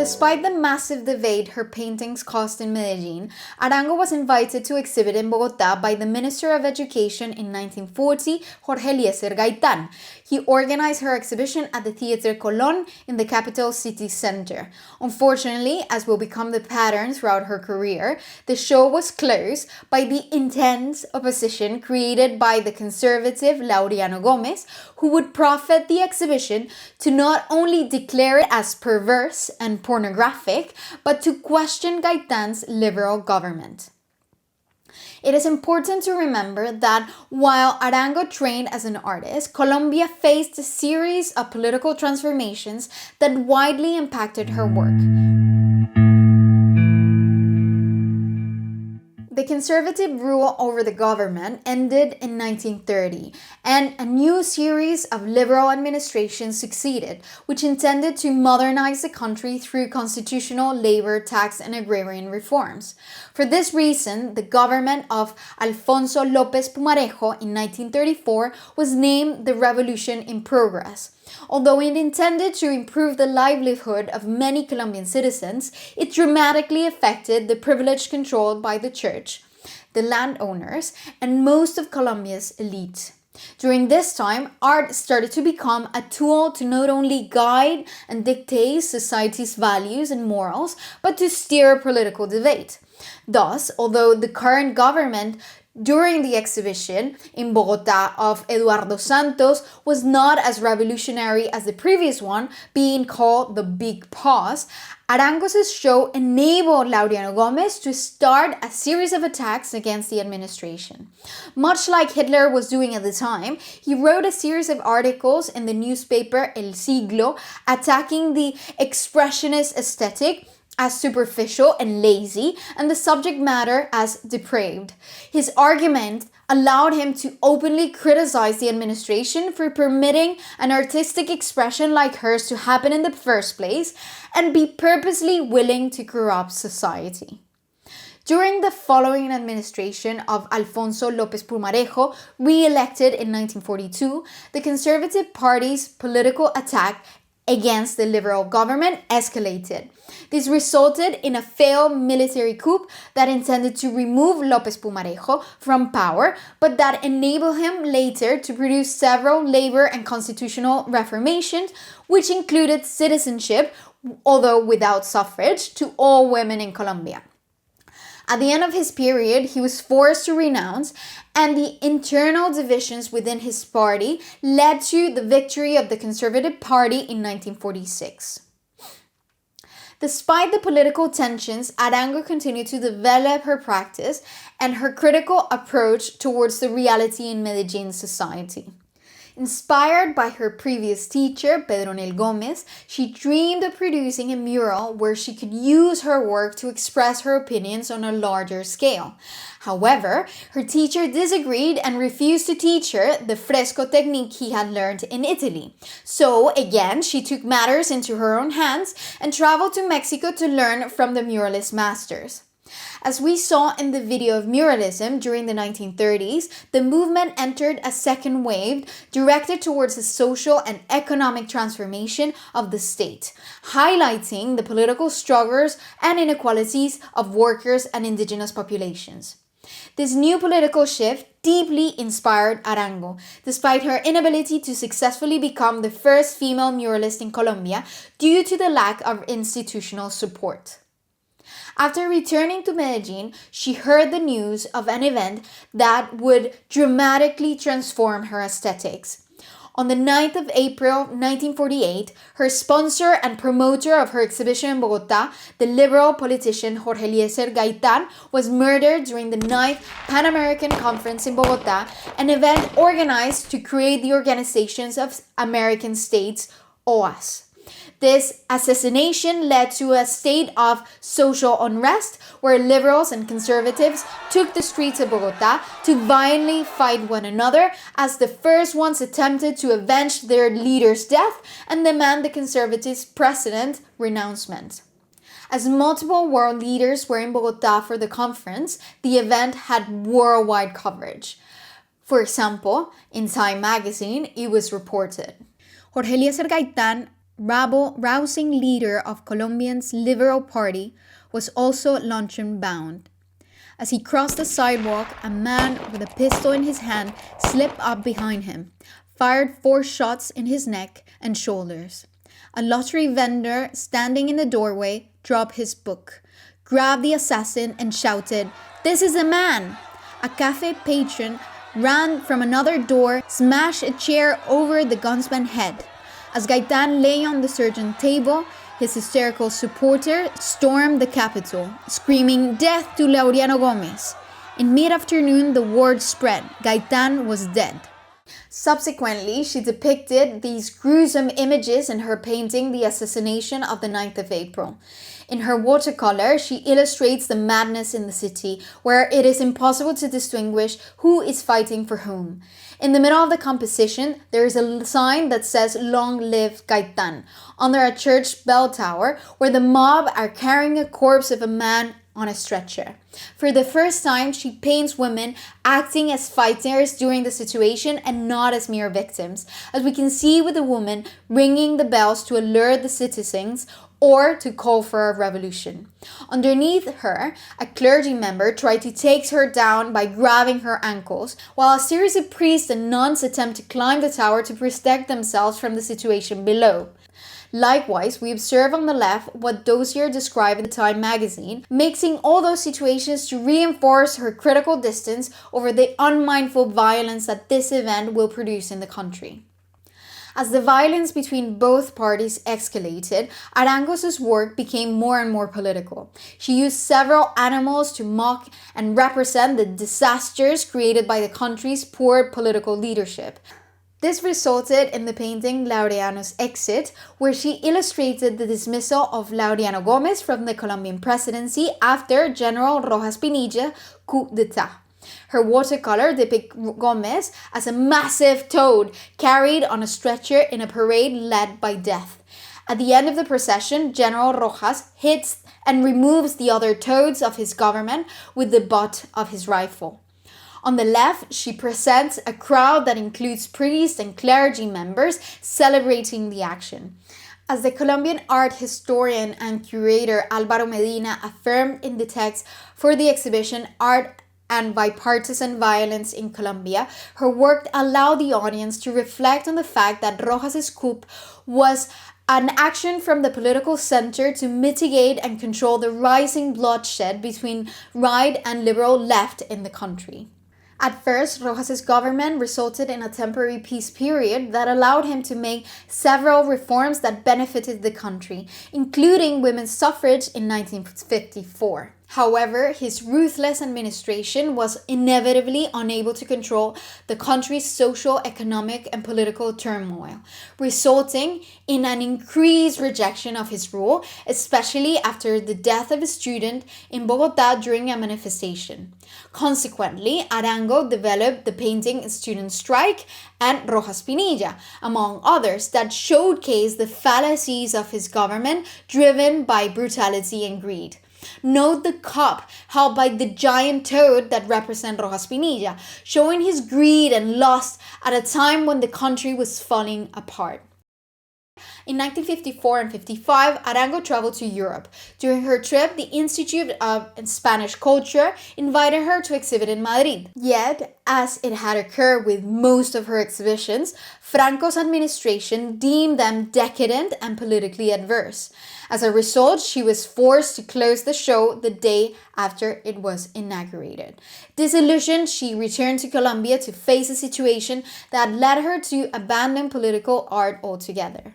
despite the massive debate her paintings caused in Medellin, Arango was invited to exhibit in Bogotá by the Minister of Education in 1940, Jorge Eliécer Gaitán. He organized her exhibition at the Theatre Colón in the capital city center. Unfortunately, as will become the pattern throughout her career, the show was closed by the intense opposition created by the conservative Laureano Gómez, who would profit the exhibition to not only declare it as perverse and pornographic, but to question Gaitán's liberal government. It is important to remember that while Arango trained as an artist, Colombia faced a series of political transformations that widely impacted her work. The conservative rule over the government ended in 1930, and a new series of liberal administrations succeeded, which intended to modernize the country through constitutional, labor, tax, and agrarian reforms. For this reason, the government of Alfonso López Pumarejo in 1934 was named the Revolution in Progress. Although it intended to improve the livelihood of many Colombian citizens, it dramatically affected the privilege controlled by the church, the landowners, and most of Colombia's elite. During this time, art started to become a tool to not only guide and dictate society's values and morals, but to steer political debate. Thus, although the current government during the exhibition in Bogotá of Eduardo Santos was not as revolutionary as the previous one, being called the Big Pause, Arango's show enabled Laureano Gomez to start a series of attacks against the administration. Much like Hitler was doing at the time, he wrote a series of articles in the newspaper El Siglo attacking the expressionist aesthetic as superficial and lazy, and the subject matter as depraved. His argument allowed him to openly criticize the administration for permitting an artistic expression like hers to happen in the first place, and be purposely willing to corrupt society. During the following administration of Alfonso López Pumarejo, re-elected in 1942, the Conservative Party's political attack against the liberal government escalated. This resulted in a failed military coup that intended to remove López Pumarejo from power, but that enabled him later to produce several labor and constitutional reformations, which included citizenship, although without suffrage, to all women in Colombia. At the end of his period, he was forced to renounce, and the internal divisions within his party led to the victory of the Conservative Party in 1946. Despite the political tensions, Arango continued to develop her practice and her critical approach towards the reality in Medellin society. Inspired by her previous teacher, Laureano Gomez, she dreamed of producing a mural where she could use her work to express her opinions on a larger scale. However, her teacher disagreed and refused to teach her the fresco technique he had learned in Italy. So, again, she took matters into her own hands and traveled to Mexico to learn from the muralist masters. As we saw in the video of muralism during the 1930s, the movement entered a second wave directed towards a social and economic transformation of the state, highlighting the political struggles and inequalities of workers and indigenous populations. This new political shift deeply inspired Arango, despite her inability to successfully become the first female muralist in Colombia due to the lack of institutional support. After returning to Medellin, she heard the news of an event that would dramatically transform her aesthetics. On the 9th of April 1948, her sponsor and promoter of her exhibition in Bogotá, the liberal politician Jorge Eliécer Gaitán, was murdered during the 9th Pan American Conference in Bogotá, an event organized to create the Organizations of American States, OAS. This assassination led to a state of social unrest where liberals and conservatives took the streets of Bogotá to violently fight one another as the first ones attempted to avenge their leader's death and demand the conservatives' president renouncement. As multiple world leaders were in Bogotá for the conference, the event had worldwide coverage. For example, in Time magazine, it was reported. Jorge Eliécer Gaitán rousing leader of Colombia's Liberal Party, was also luncheon-bound. As he crossed the sidewalk, a man with a pistol in his hand slipped up behind him, fired 4 shots in his neck and shoulders. A lottery vendor standing in the doorway dropped his book, grabbed the assassin and shouted, "This is a man!" A cafe patron ran from another door, smashed a chair over the gunman's head. As Gaitán lay on the surgeon's table, his hysterical supporter stormed the capital, screaming, "Death to Laureano Gomez!" In mid-afternoon, the word spread. Gaitán was dead. Subsequently, she depicted these gruesome images in her painting, The Assassination of the 9th of April. In her watercolor, she illustrates the madness in the city, where it is impossible to distinguish who is fighting for whom. In the middle of the composition, there is a sign that says, "Long live Gaitán," under a church bell tower, where the mob are carrying a corpse of a man on a stretcher. For the first time, she paints women acting as fighters during the situation and not as mere victims, as we can see with the woman ringing the bells to alert the citizens or to call for a revolution. Underneath her, a clergy member tried to take her down by grabbing her ankles, while a series of priests and nuns attempt to climb the tower to protect themselves from the situation below. Likewise, we observe on the left what Dozier described in the Time magazine, mixing all those situations to reinforce her critical distance over the unmindful violence that this event will produce in the country. As the violence between both parties escalated, Arango's work became more and more political. She used several animals to mock and represent the disasters created by the country's poor political leadership. This resulted in the painting Laureano's Exit, where she illustrated the dismissal of Laureano Gomez from the Colombian presidency after General Rojas Pinilla coup d'etat. Her watercolor depicts Gomez as a massive toad carried on a stretcher in a parade led by death. At the end of the procession, General Rojas hits and removes the other toads of his government with the butt of his rifle. On the left, she presents a crowd that includes priests and clergy members celebrating the action. As the Colombian art historian and curator Álvaro Medina affirmed in the text for the exhibition Art and Bipartisan Violence in Colombia, her work allowed the audience to reflect on the fact that Rojas's coup was an action from the political center to mitigate and control the rising bloodshed between right and liberal left in the country. At first, Rojas's government resulted in a temporary peace period that allowed him to make several reforms that benefited the country, including women's suffrage in 1954. However, his ruthless administration was inevitably unable to control the country's social, economic, and political turmoil, resulting in an increased rejection of his rule, especially after the death of a student in Bogotá during a manifestation. Consequently, Arango developed the painting Student Strike and Rojas Pinilla, among others, that showcase the fallacies of his government driven by brutality and greed. Note the cup held by the giant toad that represents Rojas Pinilla, showing his greed and lust at a time when the country was falling apart. In 1954 and 55, Arango traveled to Europe. During her trip, the Institute of Spanish Culture invited her to exhibit in Madrid. Yet, as it had occurred with most of her exhibitions, Franco's administration deemed them decadent and politically adverse. As a result, she was forced to close the show the day after it was inaugurated. Disillusioned, she returned to Colombia to face a situation that led her to abandon political art altogether.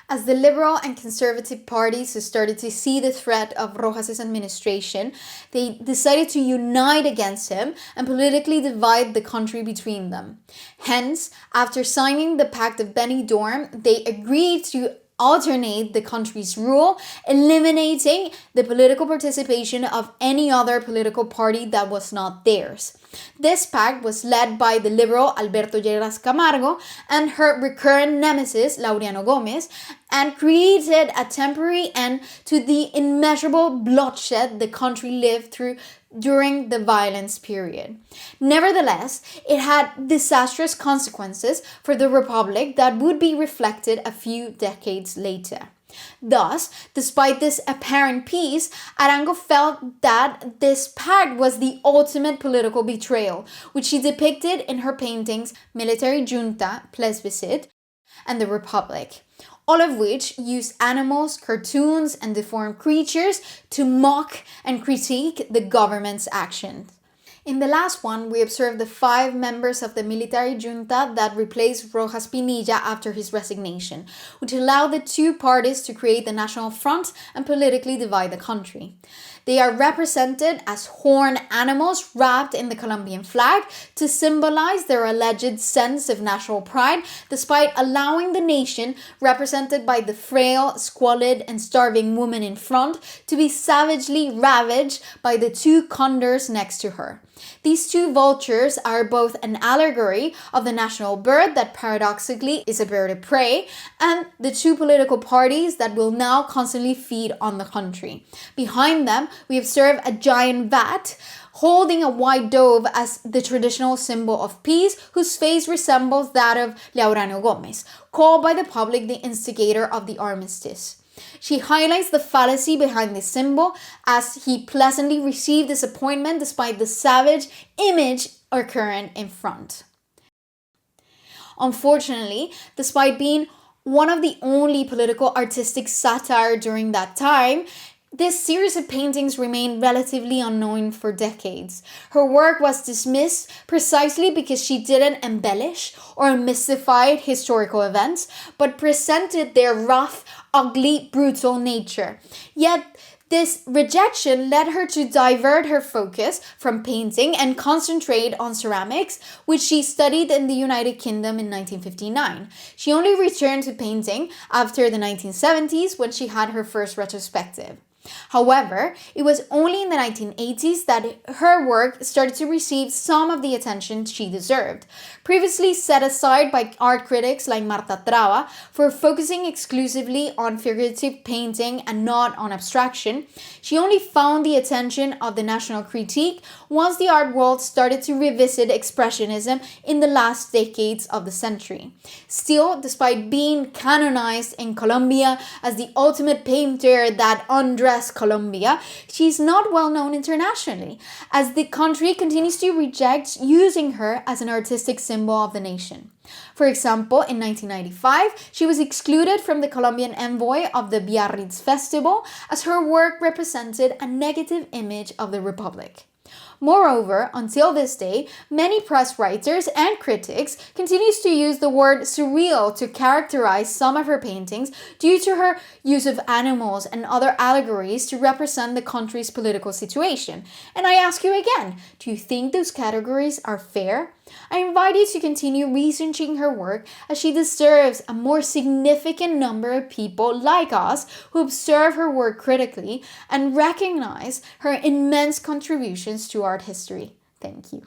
As the liberal and conservative parties started to see the threat of Rojas's administration, they decided to unite against him and politically divide the country between them. Hence, after signing the Pact of Benidorm, they agreed to alternate the country's rule, eliminating the political participation of any other political party that was not theirs. This pact was led by the liberal Alberto Lleras Camargo and her recurrent nemesis Laureano Gómez, and created a temporary end to the immeasurable bloodshed the country lived through during the violence period. Nevertheless, it had disastrous consequences for the Republic that would be reflected a few decades later. Thus, despite this apparent peace, Arango felt that this pact was the ultimate political betrayal, which she depicted in her paintings Military Junta, Plebiscite, and the Republic, all of which use animals, cartoons, and deformed creatures to mock and critique the government's actions. In the last one, we observed the 5 members of the military junta that replaced Rojas Pinilla after his resignation, which allowed the two parties to create the National Front and politically divide the country. They are represented as horned animals wrapped in the Colombian flag to symbolize their alleged sense of national pride, despite allowing the nation, represented by the frail, squalid, and starving woman in front, to be savagely ravaged by the 2 condors next to her. These 2 vultures are both an allegory of the national bird that paradoxically is a bird of prey, and the 2 political parties that will now constantly feed on the country. Behind them, we observe a giant vat holding a white dove as the traditional symbol of peace, whose face resembles that of Laureano Gomez, called by the public the instigator of the armistice. She highlights the fallacy behind this symbol, as he pleasantly received disappointment despite the savage image occurring in front. Unfortunately, despite being one of the only political artistic satire during that time, this series of paintings remained relatively unknown for decades. Her work was dismissed precisely because she didn't embellish or mystify historical events, but presented their rough, ugly, brutal nature. Yet, this rejection led her to divert her focus from painting and concentrate on ceramics, which she studied in the United Kingdom in 1959. She only returned to painting after the 1970s, when she had her first retrospective. However, it was only in the 1980s that her work started to receive some of the attention she deserved. Previously set aside by art critics like Marta Traba for focusing exclusively on figurative painting and not on abstraction, she only found the attention of the national critique once the art world started to revisit expressionism in the last decades of the century. Still, despite being canonized in Colombia as the ultimate painter that undressed Colombia, she's not well known internationally, as the country continues to reject using her as an artistic symbol of the nation. For example, in 1995, she was excluded from the Colombian envoy of the Biarritz Festival, as her work represented a negative image of the Republic. Moreover, until this day, many press writers and critics continue to use the word surreal to characterize some of her paintings due to her use of animals and other allegories to represent the country's political situation. And I ask you again, do you think those categories are fair? I invite you to continue researching her work, as she deserves a more significant number of people like us who observe her work critically and recognize her immense contributions to art history. Thank you.